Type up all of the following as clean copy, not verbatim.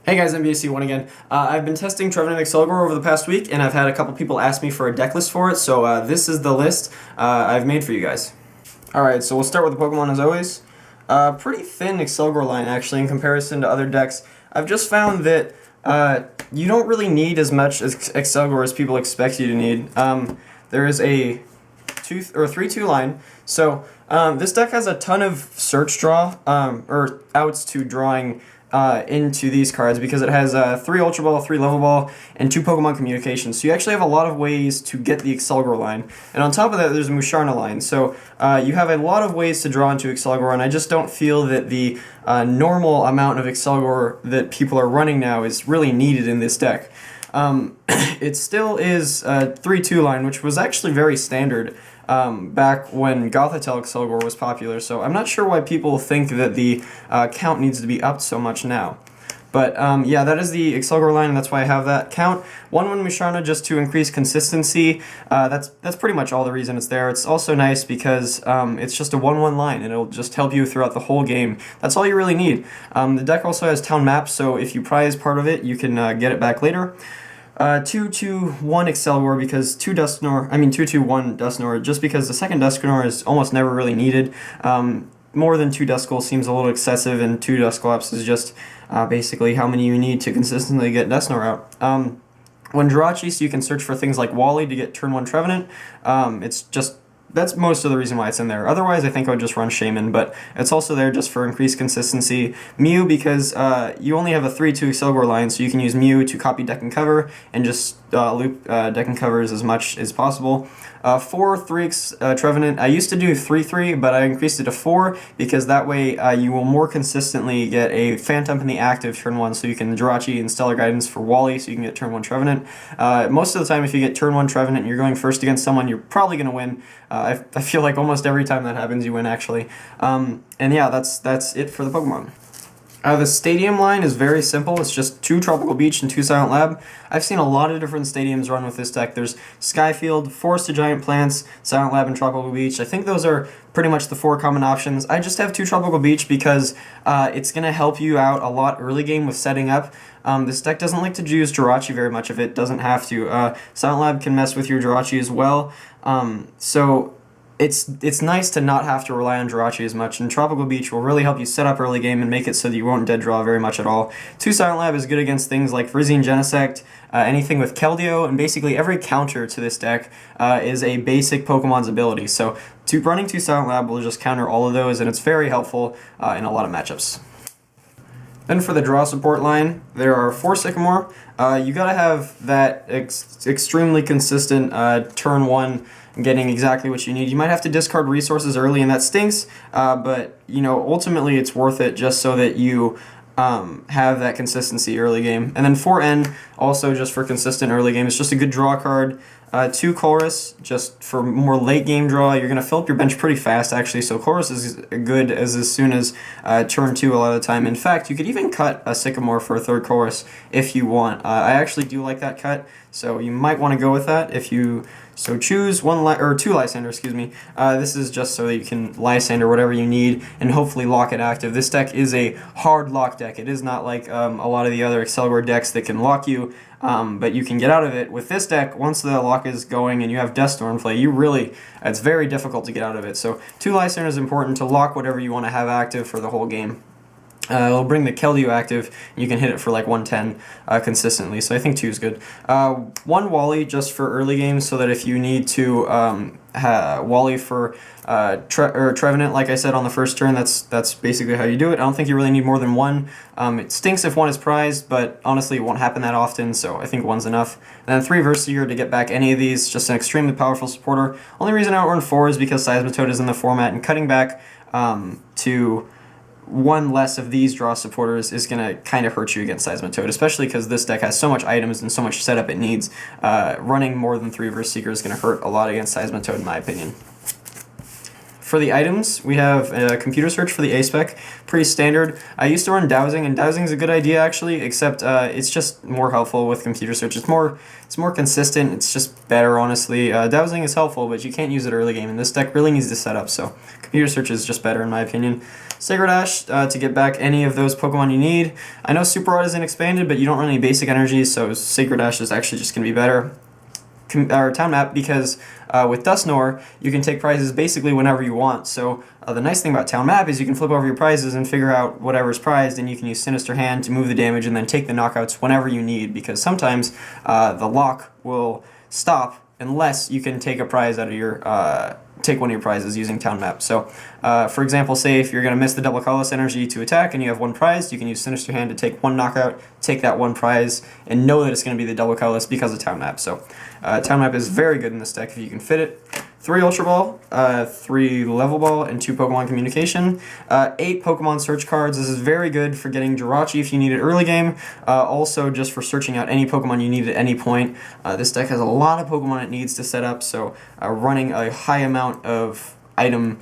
Hey guys, MBSC1 again. I've been testing Trevenant Excelgor over the past week, and I've had a couple people ask me for a deck list for it, so this is the list I've made for you guys. Alright, so we'll start with the Pokemon as always. Pretty thin Excelgor line, actually, in comparison to other decks. I've just found that you don't really need as much Excelgor as people expect you to need. There is a 3-2 line, so this deck has a ton of search draw, or outs to drawing into these cards because it has 3 Ultra Ball, 3 Level Ball, and 2 Pokemon Communications. So you actually have a lot of ways to get the Excelgor line. And on top of that, there's a Musharna line. So you have a lot of ways to draw into Excelgor, and I just don't feel that the normal amount of Excelgor that people are running now is really needed in this deck. It still is a 3-2 line, which was actually very standard back when Gothitelle Excelgor was popular, so I'm not sure why people think that the count needs to be upped so much now. But yeah, that is the Excelgor line, and that's why I have that count. 1-1 Musharna just to increase consistency. That's pretty much all the reason it's there. It's also nice because it's just a 1-1 line, and it'll just help you throughout the whole game. That's all you really need. The deck also has Town Map, so if you prize part of it, you can get it back later. 2-2-1 Excelgor because 2-2-1 Dusknoir, just because the second Dusknoir is almost never really needed. More than 2 Duskull seems a little excessive, and 2 Dusclops is just basically how many you need to consistently get Dusknoir out. When Jirachi, so you can search for things like Wally to get turn 1 Trevenant. That's most of the reason why it's in there. Otherwise, I think I would just run Shaman, but it's also there just for increased consistency. Mew, because you only have a 3-2 Excelgor line, so you can use Mew to copy deck and cover, and just loop deck and covers as much as possible. 4-3 Trevenant. I used to do 3-3, but I increased it to 4, because that way you will more consistently get a Phantom in the active turn 1, so you can Jirachi and Stellar Guidance for Wally, so you can get turn 1 Trevenant. Most of the time, if you get turn 1 Trevenant and you're going first against someone, you're probably going to win. I feel like almost every time that happens, you win, actually. And yeah, that's it for the Pokemon. The Stadium line is very simple. It's just 2 Tropical Beach and 2 Silent Lab. I've seen a lot of different stadiums run with this deck. There's Skyfield, Forest to Giant Plants, Silent Lab, and Tropical Beach. I think those are pretty much the 4 common options. I just have 2 Tropical Beach because it's going to help you out a lot early game with setting up. This deck doesn't like to use Jirachi very much if it doesn't have to. Silent Lab can mess with your Jirachi as well. So it's nice to not have to rely on Jirachi as much, and Tropical Beach will really help you set up early game and make it so that you won't dead draw very much at all. 2 Silent Lab is good against things like Frisian Genesect, anything with Keldeo, and basically every counter to this deck is a basic Pokemon's ability. So running 2 Silent Lab will just counter all of those, and it's very helpful in a lot of matchups. Then for the draw support line, there are 4 Sycamore. You gotta have that extremely consistent turn 1 getting exactly what you need. You might have to discard resources early, and that stinks, but you know, ultimately it's worth it just so that you have that consistency early game. And then 4N, also just for consistent early game. It's just a good draw card. 2 Chorus, just for more late game draw. You're going to fill up your bench pretty fast, actually, so Chorus is good as soon as turn 2 a lot of the time. In fact, you could even cut a Sycamore for a 3rd Chorus if you want. I actually do like that cut, so you might want to go with that if you so choose 2 Lysander, excuse me. This is just so that you can Lysander whatever you need and hopefully lock it active. This deck is a hard lock deck. It is not like a lot of the other Excelgor decks that can lock you, but you can get out of it. With this deck, once the lock is going and you have Dusknoir in play, it's very difficult to get out of it. So 2 Lysander is important to lock whatever you want to have active for the whole game. It'll bring the Keldeo active, and you can hit it for like 110 consistently, so I think 2 is good. 1 Wally just for early games, so that if you need to Wally for Trevenant, like I said on the first turn, that's basically how you do it. I don't think you really need more than 1. It stinks if 1 is prized, but honestly it won't happen that often, so I think 1's enough. And then 3 Versier to get back any of these, just an extremely powerful supporter. Only reason I don't run 4 is because Seismitoad is in the format, and cutting back to 1 less of these draw supporters is going to kind of hurt you against Seismitoad, especially because this deck has so much items and so much setup it needs. Running more than 3 Verse Seeker is going to hurt a lot against Seismitoad, in my opinion. For the items, we have a computer search for the A-Spec, pretty standard. I used to run dowsing, and dowsing is a good idea actually, except it's just more helpful with computer search. It's more consistent, it's just better honestly. Dowsing is helpful, but you can't use it early game, and this deck really needs to set up, so computer search is just better in my opinion. Sacred Ash to get back any of those Pokemon you need. I know Super Rod isn't expanded, but you don't run any basic energies, so Sacred Ash is actually just going to be better. Our town map, because with Dusknoir you can take prizes basically whenever you want. So the nice thing about town map is you can flip over your prizes and figure out whatever's prized, and you can use Sinister Hand to move the damage and then take the knockouts whenever you need, because sometimes the lock will stop unless you can take a prize out of your take one of your prizes using town map. So for example, say if you're going to miss the double colorless energy to attack and you have one prize, you can use Sinister Hand to take one knockout, take that one prize, and know that it's going to be the double colorless because of town map. So town map is very good in this deck if you can fit it. 3 Ultra Ball, 3 Level Ball, and 2 Pokemon Communication. 8 Pokemon Search cards. This is very good for getting Jirachi if you need it early game. Also just for searching out any Pokemon you need at any point. This deck has a lot of Pokemon it needs to set up, so running a high amount of item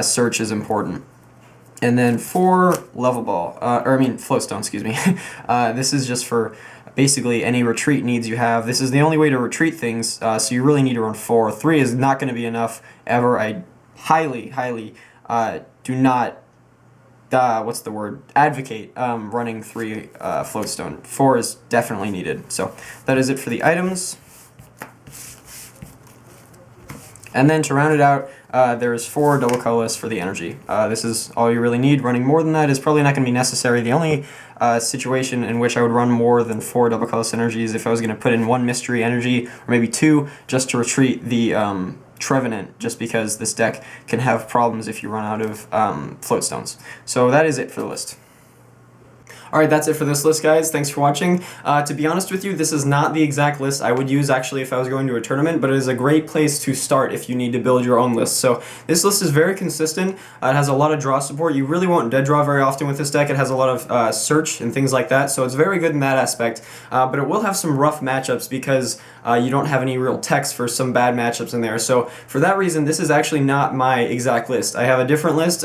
search is important. And then 4 Level Ball, Floatstone, excuse me. This is just for basically any retreat needs you have. This is the only way to retreat things, so you really need to run 4. 3 is not going to be enough ever. I highly do not, advocate running 3 Floatstone. 4 is definitely needed. So that is it for the items. And then to round it out, there's 4 double colorless for the energy. This is all you really need. Running more than that is probably not going to be necessary. The only situation in which I would run more than 4 double colorless energies if I was going to put in 1 mystery energy, or maybe 2, just to retreat the Trevenant, just because this deck can have problems if you run out of Floatstones. So that is it for the list. Alright, that's it for this list, guys. Thanks for watching. To be honest with you, this is not the exact list I would use actually if I was going to a tournament, but it is a great place to start if you need to build your own list. So this list is very consistent. It has a lot of draw support. You really won't dead draw very often with this deck. It has a lot of search and things like that, so it's very good in that aspect. But it will have some rough matchups because you don't have any real text for some bad matchups in there. So for that reason, this is actually not my exact list. I have a different list.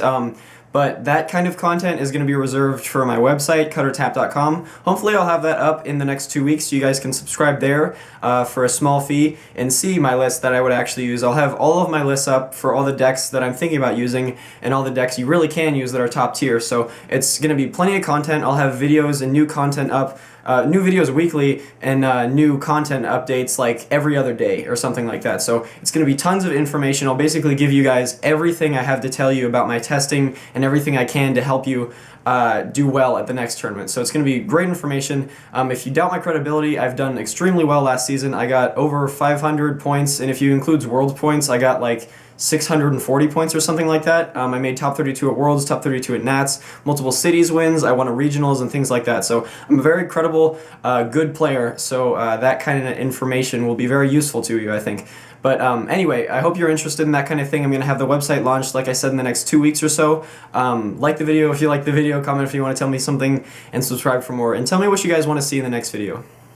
But that kind of content is going to be reserved for my website, cuttertap.com. Hopefully I'll have that up in the next 2 weeks so you guys can subscribe there for a small fee and see my list that I would actually use. I'll have all of my lists up for all the decks that I'm thinking about using and all the decks you really can use that are top tier. So it's going to be plenty of content. I'll have videos and new content up. New videos weekly and new content updates like every other day or something like that. So it's going to be tons of information. I'll basically give you guys everything I have to tell you about my testing and everything I can to help you do well at the next tournament. So it's going to be great information. If you doubt my credibility, I've done extremely well last season. I got over 500 points, and if you include Worlds points, I got like 640 points or something like that. I made top 32 at Worlds, top 32 at Nats, multiple cities wins, I won a regionals and things like that. So I'm a very credible, good player, so that kind of information will be very useful to you, I think. But anyway, I hope you're interested in that kind of thing. I'm going to have the website launched, like I said, in the next 2 weeks or so. Like the video if you like the video, comment if you want to tell me something, and subscribe for more. And tell me what you guys want to see in the next video.